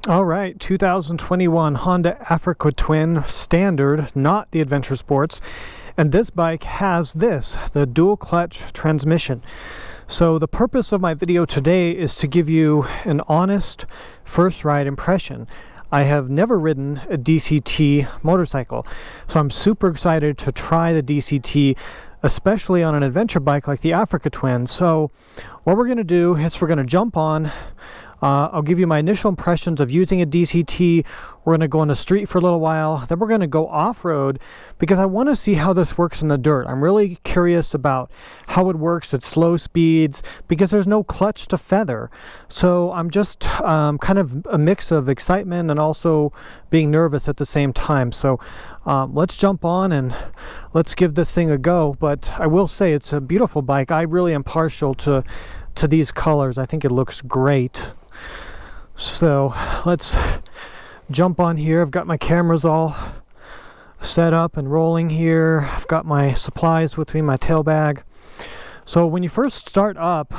All right, 2021 Honda Africa Twin Standard, not the Adventure Sports. And this bike has this, the dual clutch transmission. So the purpose of my video today is to give you an honest first ride impression. I have never ridden a DCT motorcycle, so I'm super excited to try the DCT, especially on an adventure bike like the Africa Twin. So what we're going to do is we're going to jump on. I'll give you my initial impressions of using a DCT. We're going to go on the street for a little while. Then we're going to go off-road because I want to see how this works in the dirt. I'm really curious about how it works at slow speeds because there's no clutch to feather. So I'm just kind of a mix of excitement and also being nervous at the same time. So let's jump on and let's give this thing a go. But I will say it's a beautiful bike. I really am partial to these colors. I think it looks great. So let's jump on here. I've got my cameras all set up and rolling here. I've got my supplies with me, my tail bag. So when you first start up,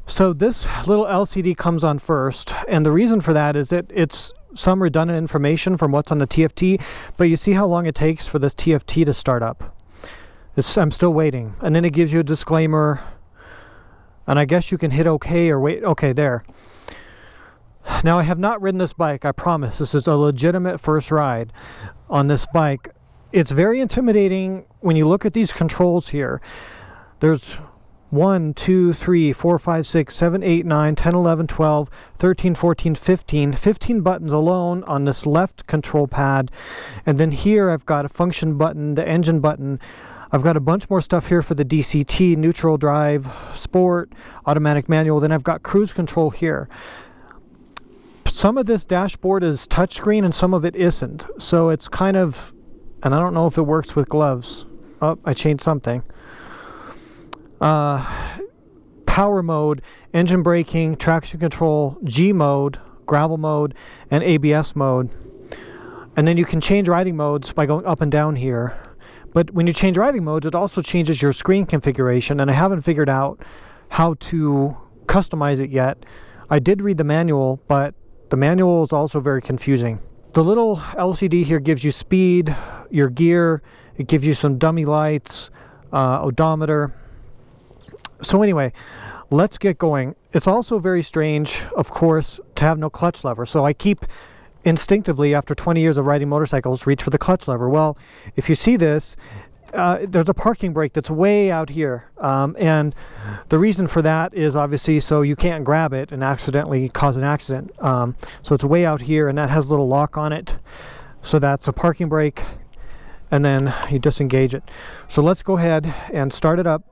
so this little LCD comes on first, and the reason for that is it's some redundant information from what's on the TFT, but you see how long it takes for this TFT to start up. I'm still waiting, and then it gives you a disclaimer, and I guess you can hit OK or wait. Okay, there. Now, I have not ridden this bike, I promise. This is a legitimate first ride on this bike. It's very intimidating when you look at these controls here. There's 1, 2, 3, 4, 5, 6, 7, 8, 9, 10, 11, 12, 13, 14, 15. 15 buttons alone on this left control pad. And then here I've got a function button, the engine button. I've got a bunch more stuff here for the DCT, neutral drive, sport, automatic manual. Then I've got cruise control here. Some of this dashboard is touchscreen and some of it isn't. So it's kind of, and I don't know if it works with gloves. Oh, I changed something. Power mode, engine braking, traction control, G mode, gravel mode, and ABS mode. And then you can change riding modes by going up and down here. But when you change riding modes, it also changes your screen configuration, and I haven't figured out how to customize it yet. I did read the manual, but the manual is also very confusing. The little LCD here gives you speed, your gear, it gives you some dummy lights, odometer. So anyway, let's get going. It's also very strange, of course, to have no clutch lever. So I keep instinctively, after 20 years of riding motorcycles, reach for the clutch lever. Well, if you see this, there's a parking brake that's way out here, and the reason for that is obviously so you can't grab it and accidentally cause an accident. So it's way out here, and that has a little lock on it, so that's a parking brake, and then you disengage it. So let's go ahead and start it up.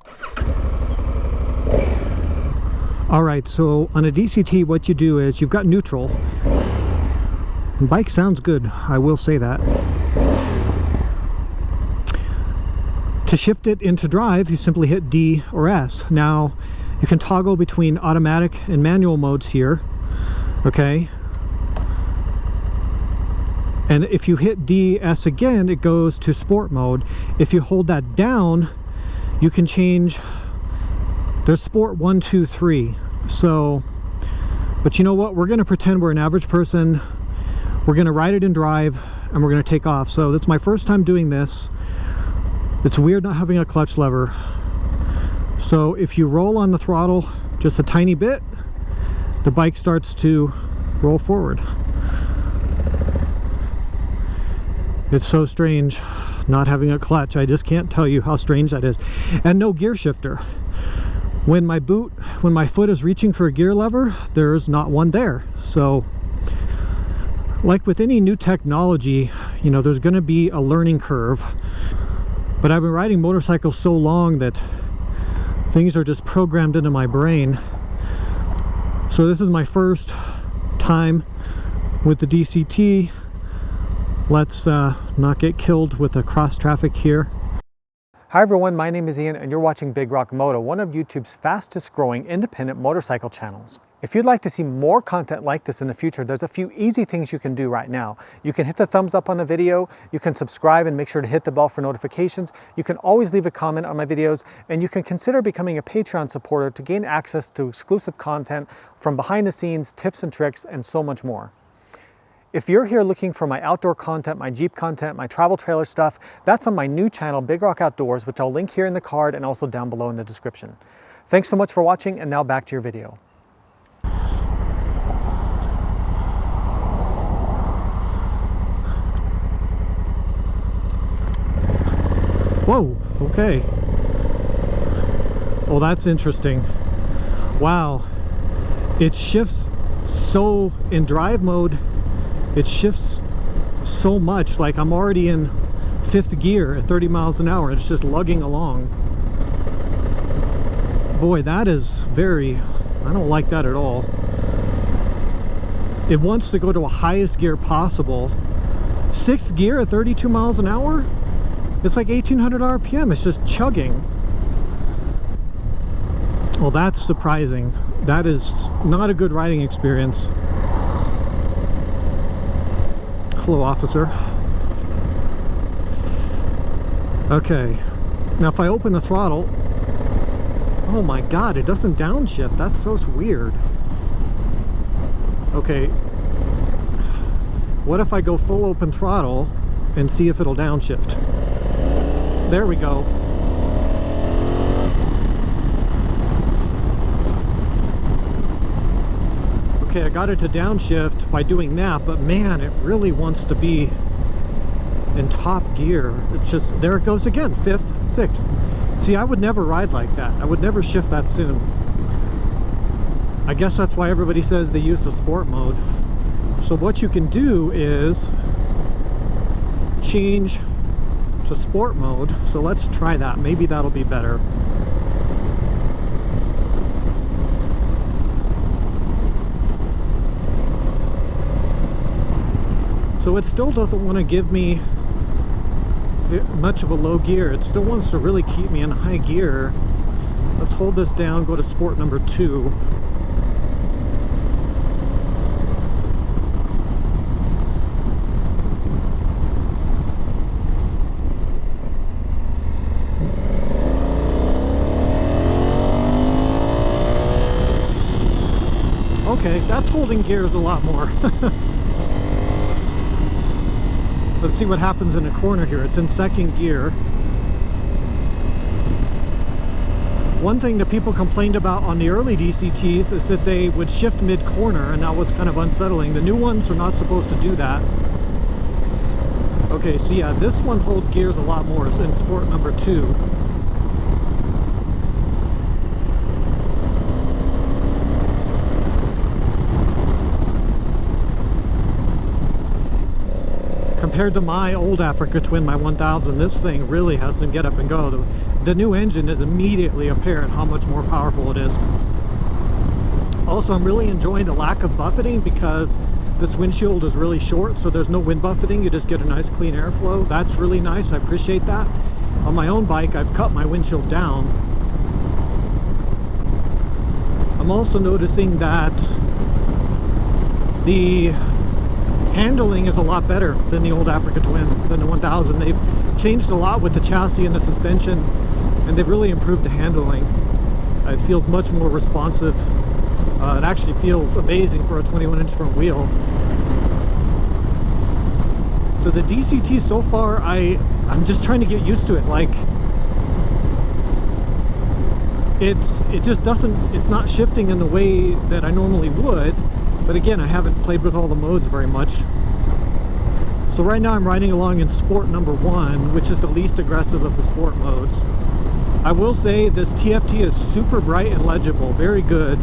All right, so on a DCT, what you do is you've got neutral. The bike sounds good, I will say that. To shift it into drive, you simply hit D or S. Now, you can toggle between automatic and manual modes here, okay? And if you hit D, S again, it goes to sport mode. If you hold that down, you can change, there's sport 1, 2, 3. So, but you know what? We're gonna pretend we're an average person. We're going to ride it in drive, and we're going to take off. So that's my first time doing this. It's weird not having a clutch lever. So if you roll on the throttle just a tiny bit, the bike starts to roll forward. It's so strange not having a clutch. I just can't tell you how strange that is. And no gear shifter. When my foot is reaching for a gear lever, there's not one there. So like with any new technology, you know, there's going to be a learning curve. But I've been riding motorcycles so long that things are just programmed into my brain. So this is my first time with the DCT. Let's not get killed with the cross traffic here. Hi everyone, my name is Ian and you're watching Big Rock Moto, one of YouTube's fastest growing independent motorcycle channels. If you'd like to see more content like this in the future, there's a few easy things you can do right now. You can hit the thumbs up on the video, you can subscribe and make sure to hit the bell for notifications, you can always leave a comment on my videos, and you can consider becoming a Patreon supporter to gain access to exclusive content from behind the scenes, tips and tricks, and so much more. If you're here looking for my outdoor content, my Jeep content, my travel trailer stuff, that's on my new channel, Big Rock Outdoors, which I'll link here in the card and also down below in the description. Thanks so much for watching, and now back to your video. Whoa, okay. Well, that's interesting. Wow. It shifts so in drive mode. It shifts so much, like I'm already in 5th gear at 30 miles an hour. It's just lugging along. Boy, that is I don't like that at all. It wants to go to a highest gear possible. 6th gear at 32 miles an hour? It's like 1800 RPM, it's just chugging. Well, that's surprising. That is not a good riding experience. Hello, officer. Okay, now if I open the throttle, oh my god, it doesn't downshift. That's so weird. Okay, what if I go full open throttle and see if it'll downshift? There we go. Okay, I got it to downshift by doing that, but man, it really wants to be in top gear. It's just, there it goes again, 5th, 6th. See, I would never ride like that. I would never shift that soon. I guess that's why everybody says they use the sport mode. So what you can do is change to sport mode. So let's try that. Maybe that'll be better. So it still doesn't want to give me much of a low gear. It still wants to really keep me in high gear. Let's hold this down, go to sport number 2. Okay, that's holding gears a lot more. Let's see what happens in a corner here. It's in 2nd gear. One thing that people complained about on the early DCTs is that they would shift mid-corner, and that was kind of unsettling. The new ones are not supposed to do that. Okay, so yeah, this one holds gears a lot more. It's in sport number 2. Compared to my old Africa Twin, my 1000, this thing really has some get up and go. The new engine is immediately apparent how much more powerful it is. Also, I'm really enjoying the lack of buffeting because this windshield is really short, so there's no wind buffeting. You just get a nice clean airflow. That's really nice. I appreciate that. On my own bike, I've cut my windshield down. I'm also noticing that the handling is a lot better than the old Africa Twin, than the 1000. They've changed a lot with the chassis and the suspension, and they've really improved the handling. It feels much more responsive. It actually feels amazing for a 21-inch front wheel. So the DCT so far, I'm just trying to get used to it. Like, it just doesn't, it's not shifting in the way that I normally would. But again, I haven't played with all the modes very much. So right now I'm riding along in sport number 1, which is the least aggressive of the sport modes. I will say this TFT is super bright and legible, very good.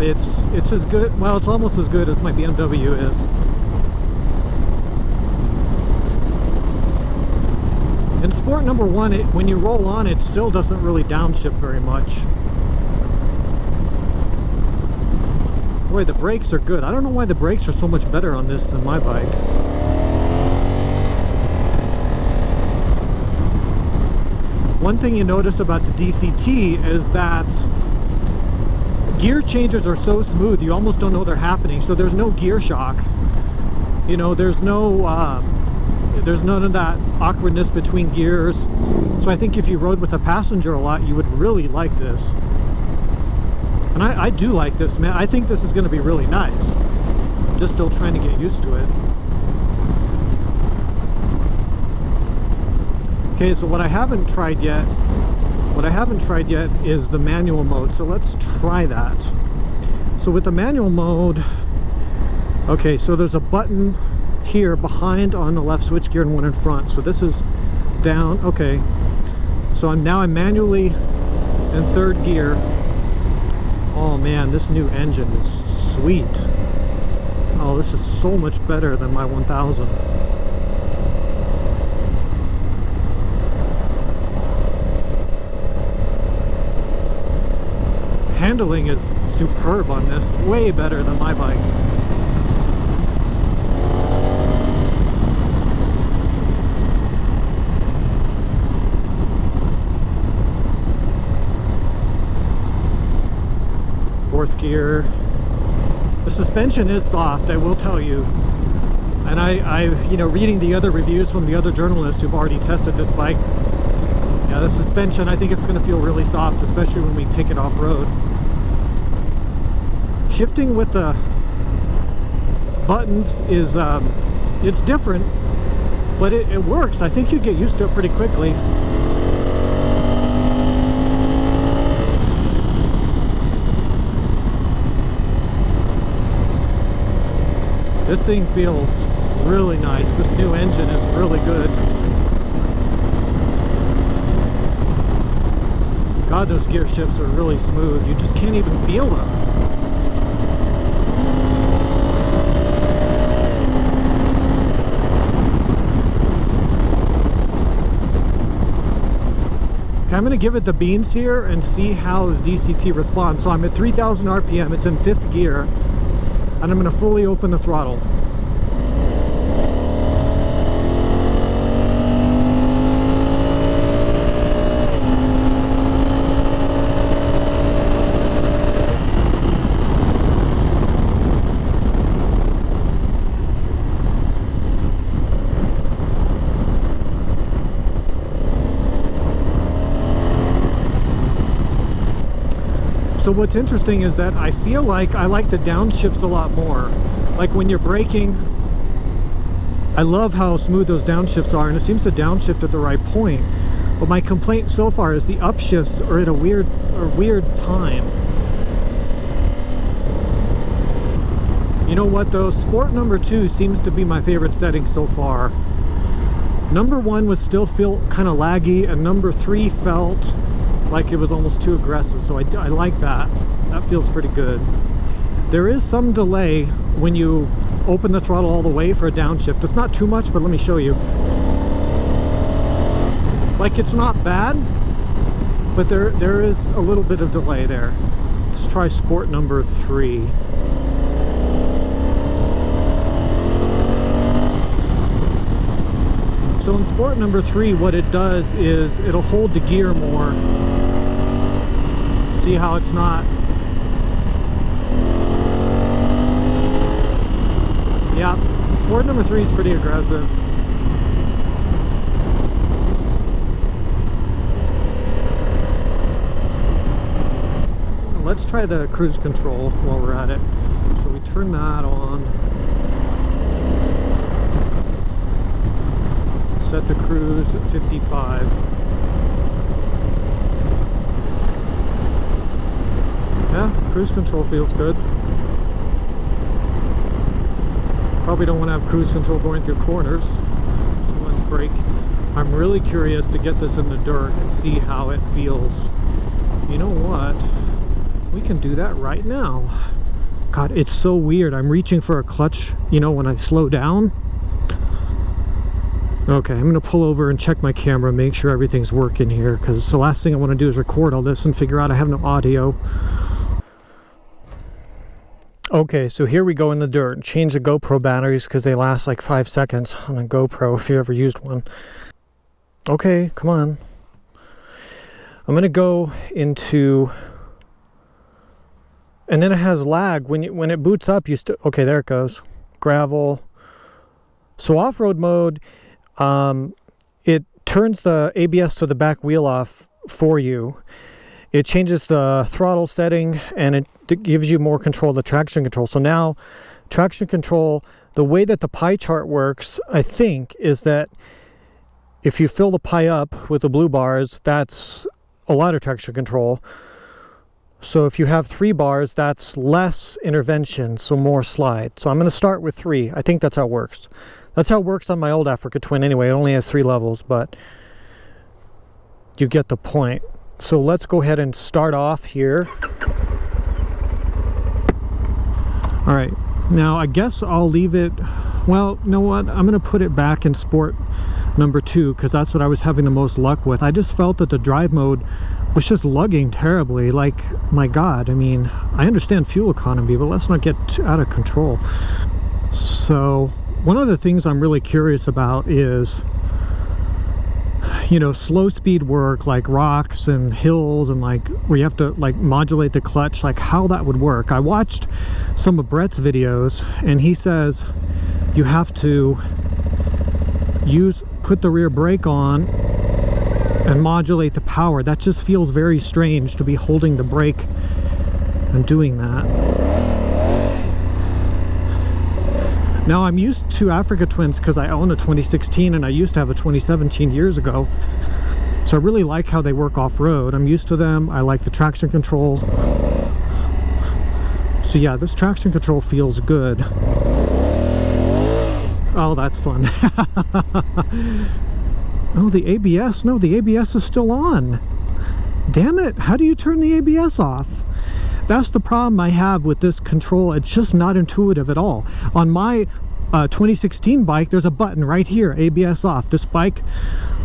It's as good, well, it's almost as good as my BMW is. In sport number 1, when you roll on, it still doesn't really downshift very much. Boy, the brakes are good. I don't know why the brakes are so much better on this than my bike. one thing you notice about the DCT is that gear changes are so smooth you almost don't know they're happening. So there's no gear shock, you know, there's none of that awkwardness between gears. So I think if you rode with a passenger a lot, you would really like this. And I do like this, man. I think this is going to be really nice. I'm just still trying to get used to it. Okay, so what I haven't tried yet is the manual mode. So let's try that. So with the manual mode, okay, so there's a button here behind on the left switchgear and one in front. So this is down. Okay, so I'm manually in third gear. Oh man, this new engine is sweet. Oh, this is so much better than my 1000. Handling is superb on this, way better than my bike. Fourth gear. The suspension is soft, I will tell you. And I you know, reading the other reviews from the other journalists who've already tested this bike, yeah, the suspension, I think it's going to feel really soft, especially when we take it off-road. Shifting with the buttons is, it's different, but it works. I think you get used to it pretty quickly. This thing feels really nice. This new engine is really good. God, those gear shifts are really smooth. You just can't even feel them. Okay, I'm going to give it the beans here and see how the DCT responds. So I'm at 3,000 RPM. It's in 5th gear. And I'm going to fully open the throttle. So what's interesting is that I feel like I like the downshifts a lot more. Like when you're braking, I love how smooth those downshifts are, and it seems to downshift at the right point. But my complaint so far is the upshifts are at a weird time. You know what though? Sport number 2 seems to be my favorite setting so far. Number 1 was still feel kind of laggy, and number 3 felt like it was almost too aggressive, so I like that. That feels pretty good. There is some delay when you open the throttle all the way for a downshift. It's not too much, but let me show you. Like, it's not bad, but there is a little bit of delay there. Let's try sport number 3. So in sport number 3, what it does is it'll hold the gear more. See how it's not? Yeah, sport number 3 is pretty aggressive. Let's try the cruise control while we're at it. So we turn that on. Set the cruise at 55. Yeah, cruise control feels good. Probably don't want to have cruise control going through corners. So let's brake. I'm really curious to get this in the dirt and see how it feels. You know what? We can do that right now. God, it's so weird. I'm reaching for a clutch, you know, when I slow down. Okay, I'm going to pull over and check my camera, make sure everything's working here, because the last thing I want to do is record all this and figure out I have no audio. Okay, so here we go in the dirt. Change the GoPro batteries because they last like 5 seconds on a GoPro if you ever used one. Okay, come on. I'm gonna go into, and then it has lag when it boots up. Okay, there it goes, gravel. So off-road mode, it turns the ABS to the back wheel off for you. It changes the throttle setting, and it gives you more control of the traction control. So now traction control, the way that the pie chart works, I think, is that if you fill the pie up with the blue bars, that's a lot of traction control. So if you have 3 bars, that's less intervention, so more slide. So I'm going to start with 3. I think that's how it works. That's how it works on my old Africa Twin anyway. It only has 3 levels, but you get the point. So let's go ahead and start off here. All right, now I guess I'll leave it, well, you know what? I'm gonna put it back in sport number 2 because that's what I was having the most luck with. I just felt that the drive mode was just lugging terribly. Like, my God, I mean, I understand fuel economy, but let's not get out of control. So one of the things I'm really curious about is, you know, slow speed work like rocks and hills, and like where you have to like modulate the clutch, like how that would work. I watched some of Brett's videos, and he says you have to put the rear brake on and modulate the power. That just feels very strange to be holding the brake and doing that. Now I'm used to Africa Twins because I own a 2016 and I used to have a 2017 years ago. So I really like how they work off-road. I'm used to them. I like the traction control. So yeah, this traction control feels good. Oh, that's fun. Oh, the ABS. No, the ABS is still on. Damn it. How do you turn the ABS off? That's the problem I have with this control. It's just not intuitive at all. On my 2016 bike, there's a button right here, ABS off. This bike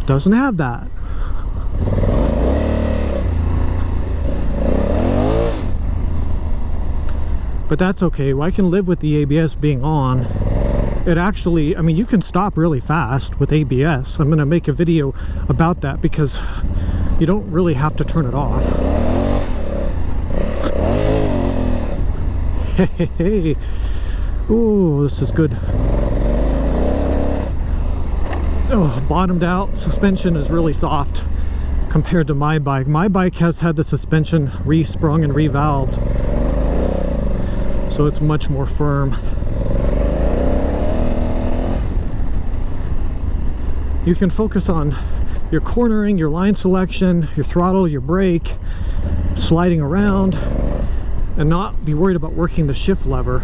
doesn't have that. But that's okay. Well, I can live with the ABS being on. It actually, I mean, you can stop really fast with ABS. I'm going to make a video about that because you don't really have to turn it off. Hey, ooh, this is good. Oh, bottomed out. Suspension is really soft compared to my bike. My bike has had the suspension re-sprung and re-valved, so it's much more firm. You can focus on your cornering, your line selection, your throttle, your brake, sliding around, and not be worried about working the shift lever.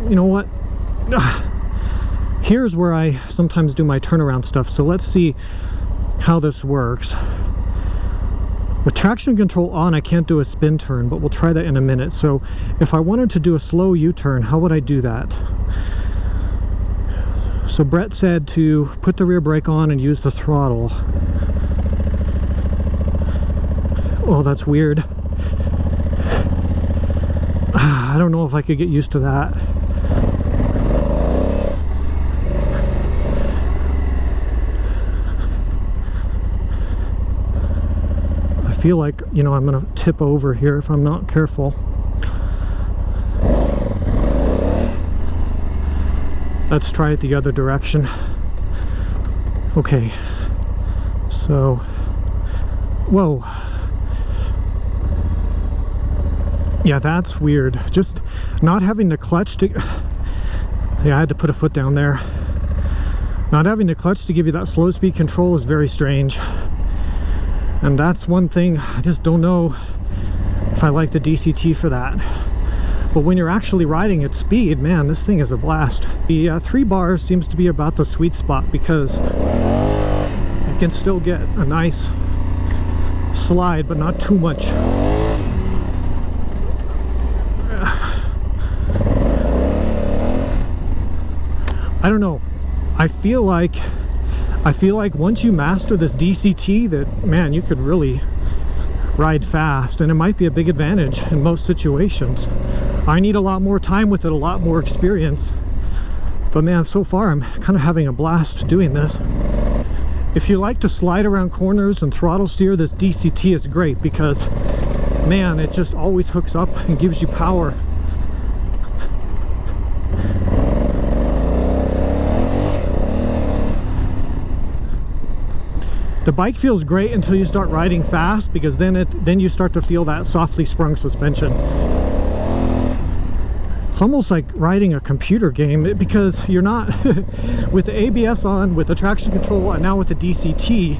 You know what? Here's where I sometimes do my turnaround stuff. So let's see how this works. With traction control on, I can't do a spin turn, but we'll try that in a minute. So if I wanted to do a slow U-turn, how would I do that? So Brett said to put the rear brake on and use the throttle. Oh, that's weird. I don't know if I could get used to that. I feel like, you know, I'm gonna tip over here if I'm not careful. Let's try it the other direction. Okay, so, whoa. Yeah, that's weird. Just not having the clutch to... Yeah, I had to put a foot down there. Not having the clutch to give you that slow speed control is very strange. And that's one thing, I just don't know if I like the DCT for that. But when you're actually riding at speed, man, this thing is a blast. The 3 bars seems to be about the sweet spot because you can still get a nice slide, but not too much. I don't know. I feel like once you master this DCT, that, man, you could really ride fast, and it might be a big advantage in most situations. I need a lot more time with it, a lot more experience, but man, so far I'm kind of having a blast doing this. If you like to slide around corners and throttle steer, this DCT is great because, man, it just always hooks up and gives you power. The bike feels great until you start riding fast, because then you start to feel that softly sprung suspension. It's almost like riding a computer game, because you're not with the ABS on, with the traction control, and now with the DCT,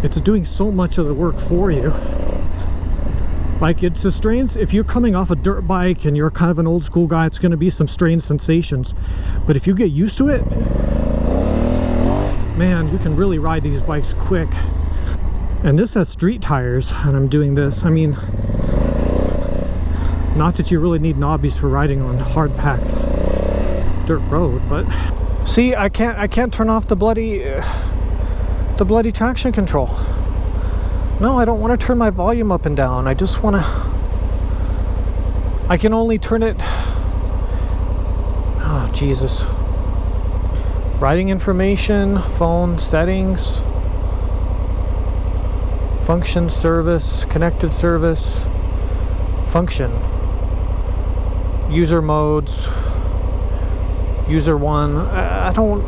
it's doing so much of the work for you. Like, it's a strange, if you're coming off a dirt bike and you're kind of an old school guy, it's going to be some strange sensations, but if you get used to it, man, you can really ride these bikes quick. And this has street tires, and I'm doing this. I mean, not that you really need knobbies for riding on hard packed dirt road, but see, I can't turn off the bloody traction control. No, I don't want to turn my volume up and down. I just want to, I can only turn it, oh Jesus. Riding information, phone settings, function, service, connected service, function, user modes, user one. I don't,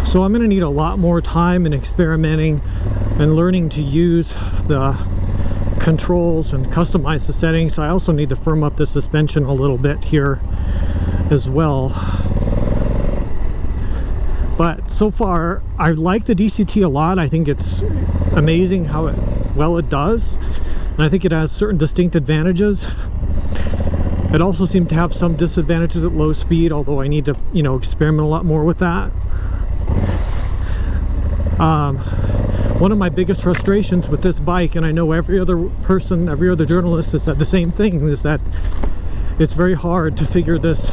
so I'm going to need a lot more time in experimenting and learning to use the controls and customize the settings. I also need to firm up the suspension a little bit here as well. But so far, I like the DCT a lot. I think it's amazing how well it does. And I think it has certain distinct advantages. It also seems to have some disadvantages at low speed, although I need to, you know, experiment a lot more with that. One of my biggest frustrations with this bike, and I know every other person, every other journalist has said the same thing, is that it's very hard to figure this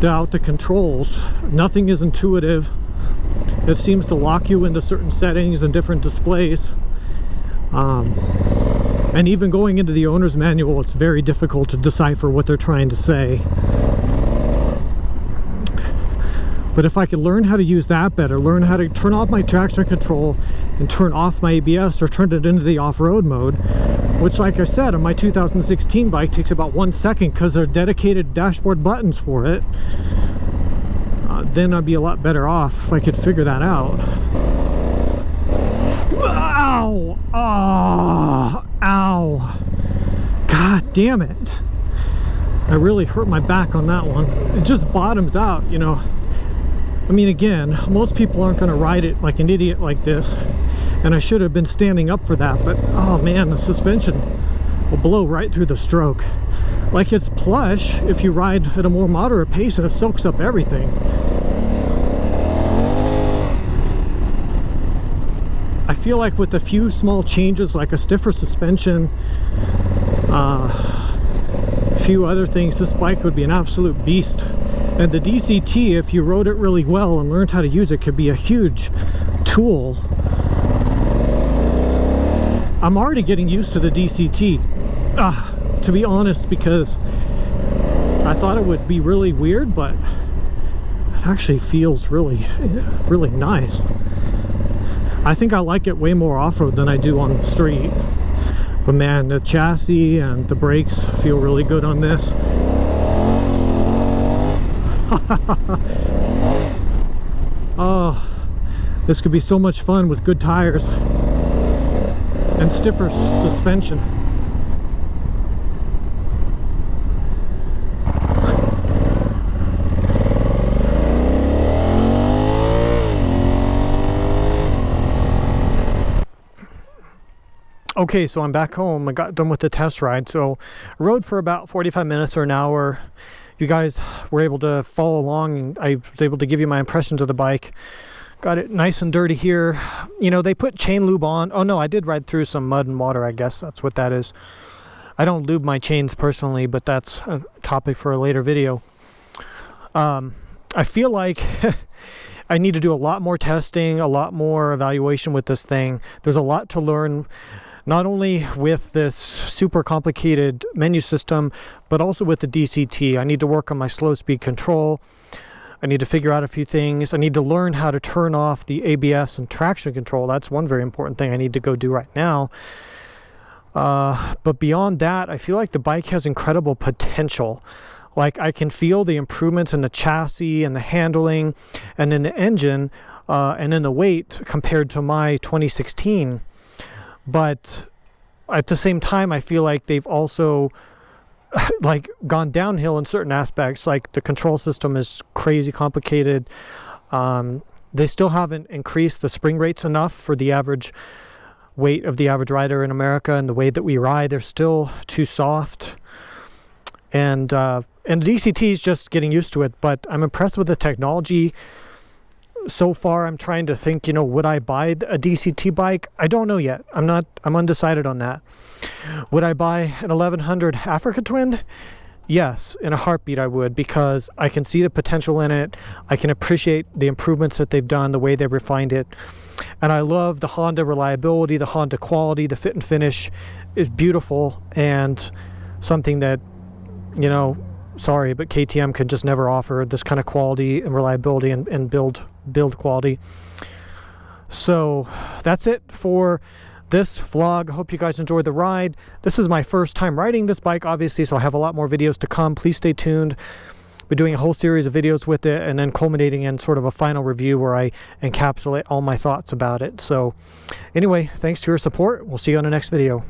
out, the controls. Nothing is intuitive. It seems to lock you into certain settings and different displays. And even going into the owner's manual, it's very difficult to decipher what they're trying to say. But if I could learn how to use that better, learn how to turn off my traction control and turn off my ABS, or turn it into the off-road mode, which, like I said, on my 2016 bike takes about 1 second because there are dedicated dashboard buttons for it, then I'd be a lot better off if I could figure that out. Ow! Oh, ow! God damn it! I really hurt my back on that one. It just bottoms out, you know. I mean, again, most people aren't going to ride it like an idiot like this, and I should have been standing up for that, but oh man, the suspension will blow right through the stroke. Like, it's plush if you ride at a more moderate pace, and it soaks up everything. I feel like with a few small changes, like a stiffer suspension, a few other things, this bike would be an absolute beast. And the DCT, if you rode it really well and learned how to use it, could be a huge tool. I'm already getting used to the DCT, to be honest, because I thought it would be really weird, but it actually feels really, really nice. I think I like it way more off-road than I do on the street. But man, the chassis and the brakes feel really good on this. Oh, this could be so much fun with good tires and stiffer suspension. Okay, so I'm back home. I got done with the test ride. So I rode for about 45 minutes or an hour. You guys were able to follow along, and I was able to give you my impressions of the bike. Got it nice and dirty here. You know, they put chain lube on. Oh no, I did ride through some mud and water, I guess that's what that is. I don't lube my chains personally, but that's a topic for a later video. I feel like I need to do a lot more testing, a lot more evaluation with this thing. There's a lot to learn, not only with this super complicated menu system, but also with the DCT. I need to work on my slow speed control. I need to figure out a few things. I need to learn how to turn off the ABS and traction control. That's one very important thing I need to go do right now. But beyond that, I feel like the bike has incredible potential. Like, I can feel the improvements in the chassis and the handling and in the engine and in the weight compared to my 2016. But at the same time, I feel like they've also like gone downhill in certain aspects. Like, the control system is crazy complicated. They still haven't increased the spring rates enough for the average weight of the average rider in America, and the way that we ride, they're still too soft. And the DCT is just getting used to it, but I'm impressed with the technology. So far, I'm trying to think, would I buy a DCT bike? I don't know yet. I'm undecided on that. Would I buy an 1100 Africa Twin? Yes, in a heartbeat I would, because I can see the potential in it. I can appreciate the improvements that they've done, the way they've refined it. And I love the Honda reliability, the Honda quality, the fit and finish is beautiful, and something that, sorry, but KTM can just never offer this kind of quality and reliability and build quality. So that's it for this vlog. Hope you guys enjoyed the ride. This is my first time riding this bike, obviously, so I have a lot more videos to come. Please stay tuned. We're doing a whole series of videos with it, and then culminating in sort of a final review where I encapsulate all my thoughts about it. So anyway, thanks for your support. We'll see you on the next video.